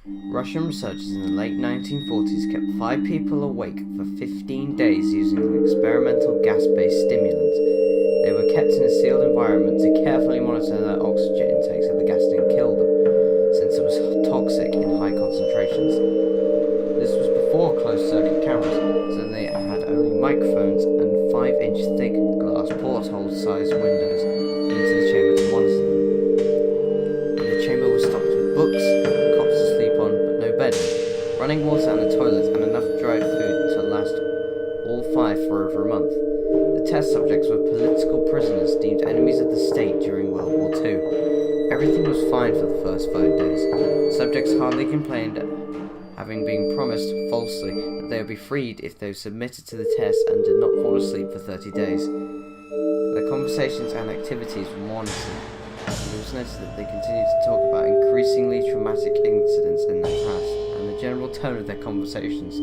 Russian researchers in the late 1940s kept 5 people awake for 15 days using an experimental gas-based stimulant. They were kept in a sealed environment to carefully monitor their oxygen intake so the gas didn't kill them, since it was toxic in high concentrations. This was before closed-circuit cameras, so they had only microphones and 5-inch thick glass porthole-sized windows into the chamber to monitor them. The chamber was stocked with books, cots to sleep on, but no bedding, running water and a toilet, and enough dry food to last all 5 for over a month. The test subjects were political prisoners deemed enemies of the state during World War II. Everything was fine for the first 5 days. Subjects hardly complained, having been promised falsely that they would be freed if they submitted to the test and did not fall asleep for 30 days. Their conversations and activities were monitored. It was noted that they continued to talk about increasingly traumatic incidents in their past, and the general tone of their conversations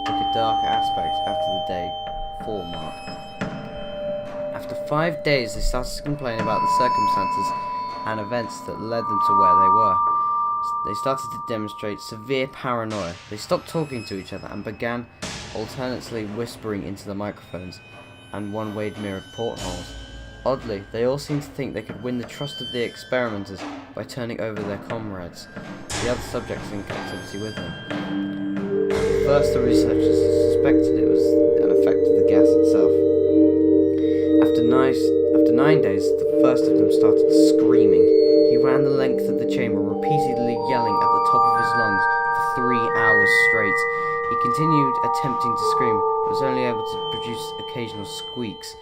took a dark aspect after the day 4 mark. After 5 days, they started to complain about the circumstances and events that led them to where they were. They started to demonstrate severe paranoia. They stopped talking to each other and began alternately whispering into the microphones and one-way mirrored portholes. Oddly, they all seemed to think they could win the trust of the experimenters by turning over their comrades, the other subjects in captivity with them. At first, the researchers suspected it was an effect of the gas itself. After 9 days, the first of them started screaming. He ran the length of the chamber, repeatedly yelling at the top of his lungs for 3 hours straight. He continued attempting to scream, but was only able to produce occasional squeaks.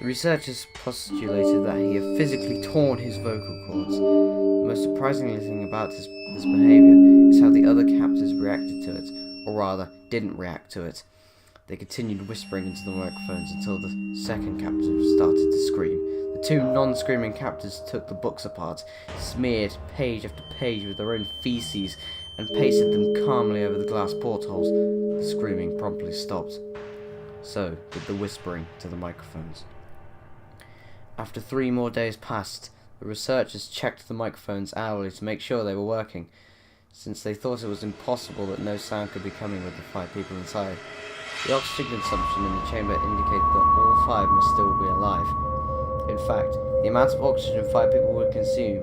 The researchers postulated that he had physically torn his vocal cords. The most surprising thing about this behaviour is how the other captives reacted to it, or rather, didn't react to it. They continued whispering into the microphones until the second captive started to scream. The 2 non-screaming captives took the books apart, smeared page after page with their own feces, and pasted them calmly over the glass portholes. The screaming promptly stopped. So did the whispering to the microphones. After 3 more days passed, the researchers checked the microphones hourly to make sure they were working, since they thought it was impossible that no sound could be coming with the 5 people inside. The oxygen consumption in the chamber indicated that all 5 must still be alive. In fact, the amount of oxygen 5 people would consume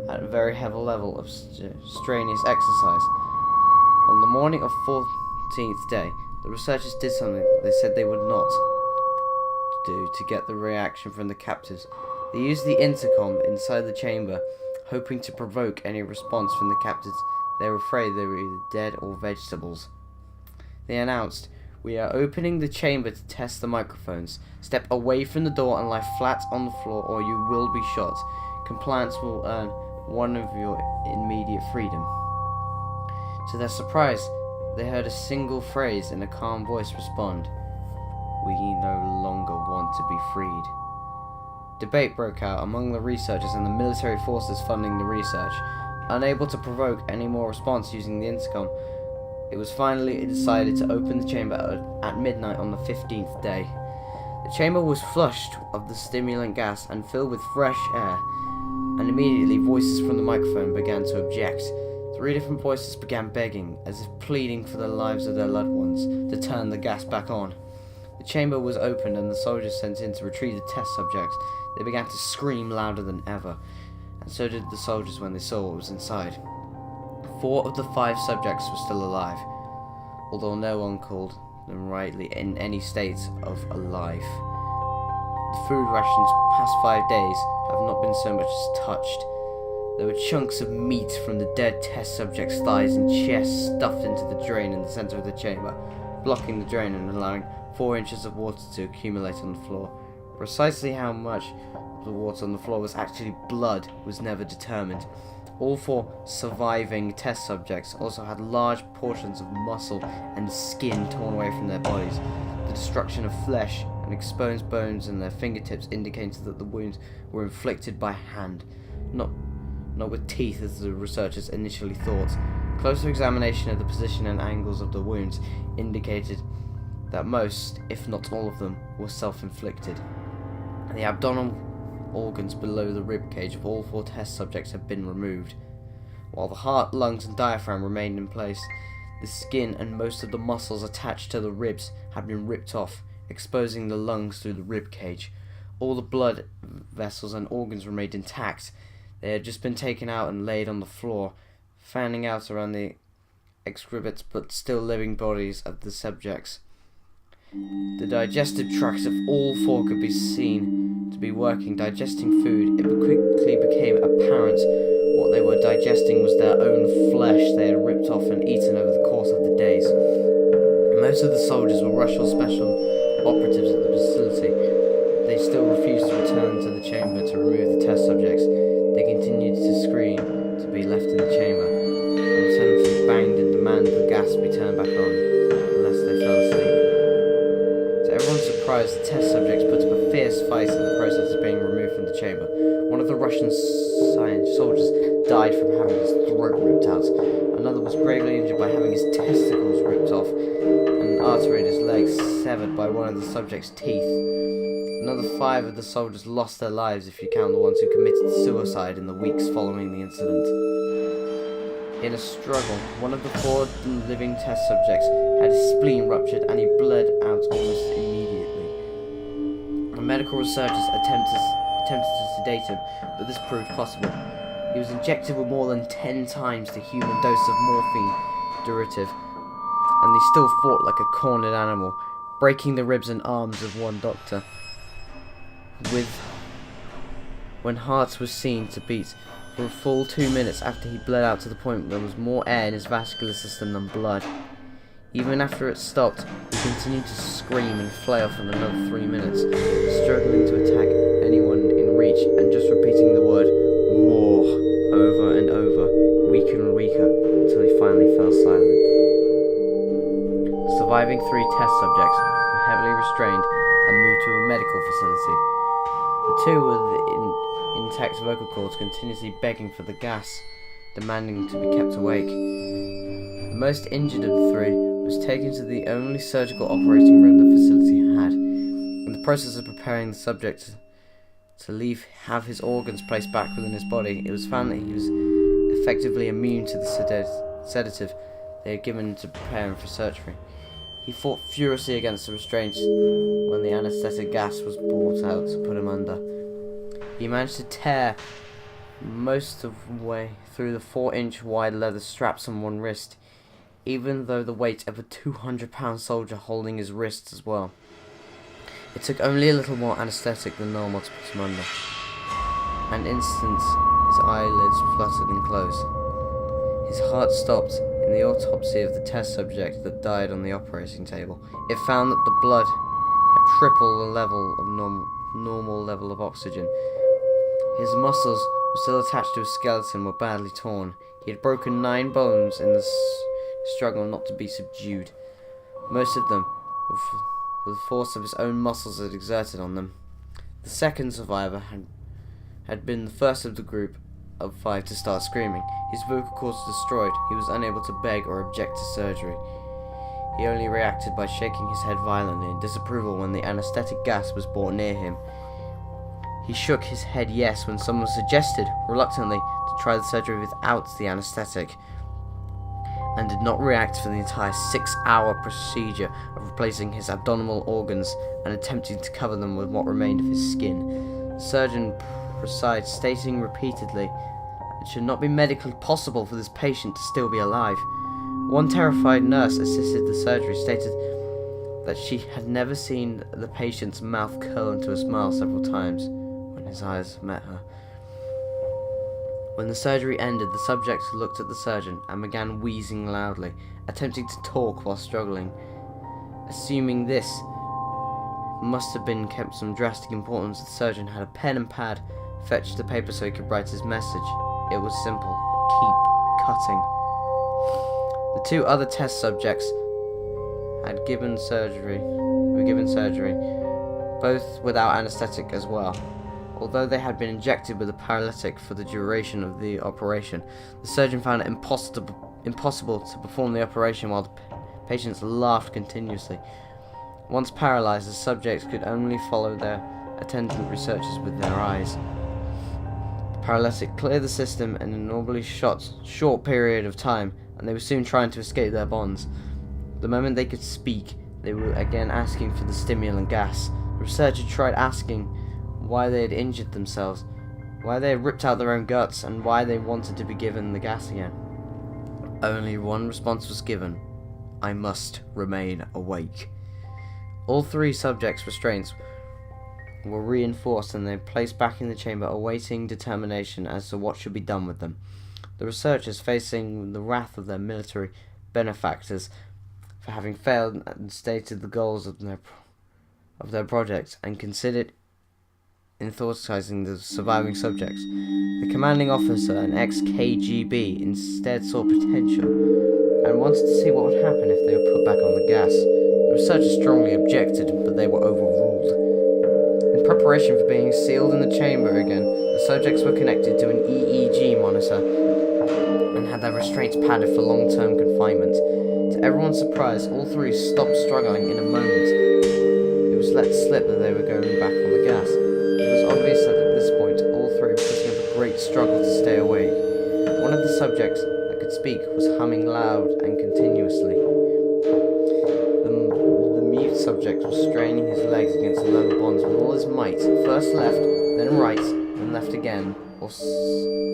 at a very heavy level of strenuous exercise. On the morning of 14th day, the researchers did something they said they would not do to get the reaction from the captives. They used the intercom inside the chamber, hoping to provoke any response from the captives. They were afraid they were either dead or vegetables. They announced, "We are opening the chamber to test the microphones. Step away from the door and lie flat on the floor or you will be shot. Compliance will earn 1 of your immediate freedom." To their surprise, they heard a single phrase in a calm voice respond, "We no longer want to be freed." Debate broke out among the researchers and the military forces funding the research. Unable to provoke any more response using the intercom, it was finally decided to open the chamber at midnight on the 15th day. The chamber was flushed of the stimulant gas and filled with fresh air, and immediately voices from the microphone began to object. 3 different voices began begging, as if pleading for the lives of their loved ones, to turn the gas back on. The chamber was opened and the soldiers sent in to retrieve the test subjects. They began to scream louder than ever, and so did the soldiers when they saw what was inside. 4 of the 5 subjects were still alive, although no one called them rightly in any state of alive. The food rations past 5 days have not been so much as touched. There were chunks of meat from the dead test subjects' thighs and chests stuffed into the drain in the center of the chamber, blocking the drain and allowing 4 inches of water to accumulate on the floor. Precisely how much of the water on the floor was actually blood was never determined. All 4 surviving test subjects also had large portions of muscle and skin torn away from their bodies. The destruction of flesh and exposed bones in their fingertips indicated that the wounds were inflicted by hand, not with teeth as the researchers initially thought. Closer examination of the position and angles of the wounds indicated that most, if not all of them, were self-inflicted. The abdominal organs below the rib cage of all 4 test subjects had been removed. while the heart, lungs, and diaphragm remained in place. The skin and most of the muscles attached to the ribs had been ripped off, exposing the lungs through the rib cage. All the blood vessels and organs remained intact. They had just been taken out and laid on the floor, fanning out around the excrements but still living bodies of the subjects. The digestive tracts of all four could be seen to be working, digesting food. It quickly became apparent what they were digesting was their own flesh they had ripped off and eaten over the course of the days. Most of the soldiers were Russian special operatives at the facility. They still refused to return to the chamber to remove the test subjects. They continued to scream to be left in the chamber, and alternately banged and demanded the gas be turned back on, unless they fell asleep. To everyone's surprise, the test subjects put up a fierce fight in the process of being removed from the chamber. One of the Russian soldiers died from having his throat ripped out. Another was gravely injured by having his testicles ripped off, and an artery in his leg severed by one of the subject's teeth. Another 5 of the soldiers lost their lives if you count the ones who committed suicide in the weeks following the incident. In a struggle, one of the 4 living test subjects had his spleen ruptured and he bled out almost immediately. The medical researchers attempted to sedate him, but this proved possible. He was injected with more than 10 times the human dose of morphine durative, and he still fought like a cornered animal, breaking the ribs and arms of one doctor. When heart was seen to beat for a full 2 minutes after he bled out to the point there was more air in his vascular system than blood. Even after it stopped, he continued to scream and flail for another 3 minutes, struggling to attack anyone in reach and just repeating the word "more" over and over, weaker and weaker, until he finally fell silent. The surviving 3 test subjects were heavily restrained and moved to a medical facility. The 2 with intact vocal cords continuously begging for the gas, demanding to be kept awake. The most injured of the 3 was taken to the only surgical operating room the facility had. In the process of preparing the subject to have his organs placed back within his body, it was found that he was effectively immune to the sedative they had given to prepare him for surgery. He fought furiously against the restraints when the anesthetic gas was brought out to put him under. He managed to tear most of the way through the 4-inch wide leather straps on one wrist, even though the weight of a 200-pound soldier holding his wrists as well. It took only a little more anesthetic than normal to put him under. An instant, his eyelids fluttered and closed. His heart stopped. In the autopsy of the test subject that died on the operating table, it found that the blood had tripled the level of normal level of oxygen. His muscles were still attached to his skeleton were badly torn. He had broken 9 bones in the struggle not to be subdued. Most of them with the force of his own muscles had exerted on them. The second survivor had been the first of the group of 5 to start screaming. His vocal cords destroyed, he was unable to beg or object to surgery. He only reacted by shaking his head violently in disapproval when the anesthetic gas was brought near him. He shook his head yes when someone suggested, reluctantly, to try the surgery without the anesthetic, and did not react for the entire 6-hour procedure of replacing his abdominal organs and attempting to cover them with what remained of his skin. The surgeon presided, stating repeatedly it should not be medically possible for this patient to still be alive. One terrified nurse assisted the surgery stated that she had never seen the patient's mouth curl into a smile several times when his eyes met her. When the surgery ended, the subject looked at the surgeon and began wheezing loudly, attempting to talk while struggling. Assuming this must have been kept some drastic importance, the surgeon had a pen and pad, fetched the paper so he could write his message. It was simple: keep cutting. The 2 other test subjects were given surgery, both without anesthetic as well. Although they had been injected with a paralytic for the duration of the operation, the surgeon found it impossible to perform the operation while the patients laughed continuously. Once paralyzed, the subjects could only follow their attendant researchers with their eyes. Paralytic cleared the system in an normally short period of time, and they were soon trying to escape their bonds. The moment they could speak, they were again asking for the stimulant gas. The researcher tried asking why they had injured themselves, why they had ripped out their own guts, and why they wanted to be given the gas again. Only one response was given: I must remain awake. All 3 subjects' restraints were reinforced and they placed back in the chamber, awaiting determination as to what should be done with them. The researchers, facing the wrath of their military benefactors for having failed and stated the goals of their project, and considered anesthetising the surviving subjects, the commanding officer, an ex-KGB, instead saw potential and wanted to see what would happen if they were put back on the gas. The researchers strongly objected, but they were overruled. In preparation for being sealed in the chamber again, the subjects were connected to an EEG monitor and had their restraints padded for long-term confinement. To everyone's surprise, all 3 stopped struggling in a moment. It was let slip that they were going back on the gas. It was obvious that at this point, all 3 were putting up a great struggle to stay awake. One of the subjects that could speak was humming loud and continuously. The mute subject was straining his legs against the leather bonds with all his might, first left, then right, then left again, for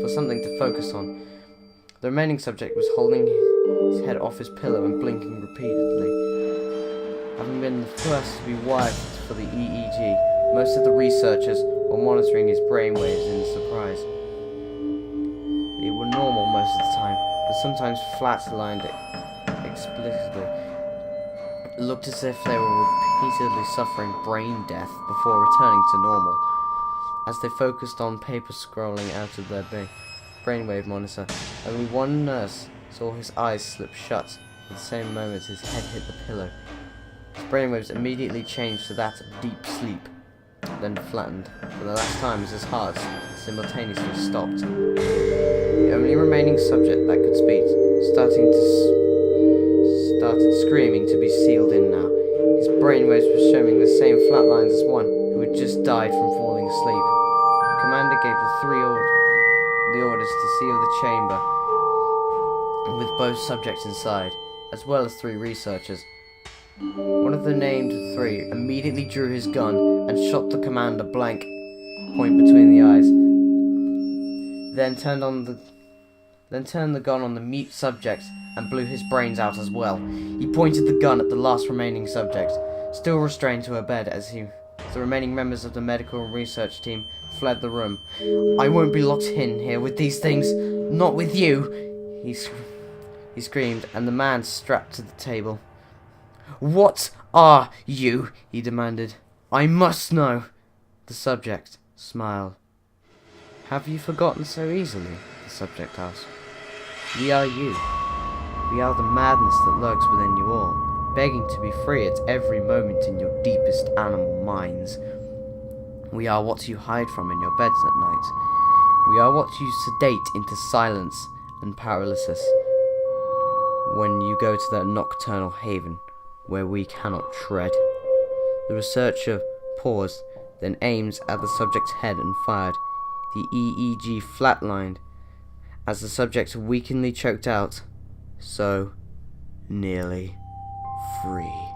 something to focus on. The remaining subject was holding his head off his pillow and blinking repeatedly. Having been the first to be wired for the EEG, most of the researchers were monitoring his brainwaves in surprise. They were normal most of the time, but sometimes flatlined explicitly. It looked as if they were repeatedly suffering brain death before returning to normal. As they focused on paper scrolling out of their brainwave monitor, only one nurse saw his eyes slip shut at the same moment his head hit the pillow. His brainwaves immediately changed to that of deep sleep, then flattened for the last time as his heart simultaneously stopped. The only remaining subject that could speak started screaming to be sealed in now. His brainwaves were showing the same flat lines as one who had just died from falling asleep. The commander gave the orders to seal the chamber with both subjects inside, as well as 3 researchers. One of the named 3 immediately drew his gun and shot the commander blank point between the eyes. Then turned the gun on the mute subject and blew his brains out as well. He pointed the gun at the last remaining subject, still restrained to her bed as the remaining members of the medical and research team fled the room. I won't be locked in here with these things. Not with you, he screamed, and the man strapped to the table. What are you? He demanded. I must know. The subject smiled. Have you forgotten so easily? The subject asked. We are you. We are the madness that lurks within you all, begging to be free at every moment in your deepest animal minds. We are what you hide from in your beds at night. We are what you sedate into silence and paralysis when you go to that nocturnal haven where we cannot tread. The researcher paused, then aimed at the subject's head and fired. The EEG flatlined as the subject weakly choked out, so nearly free.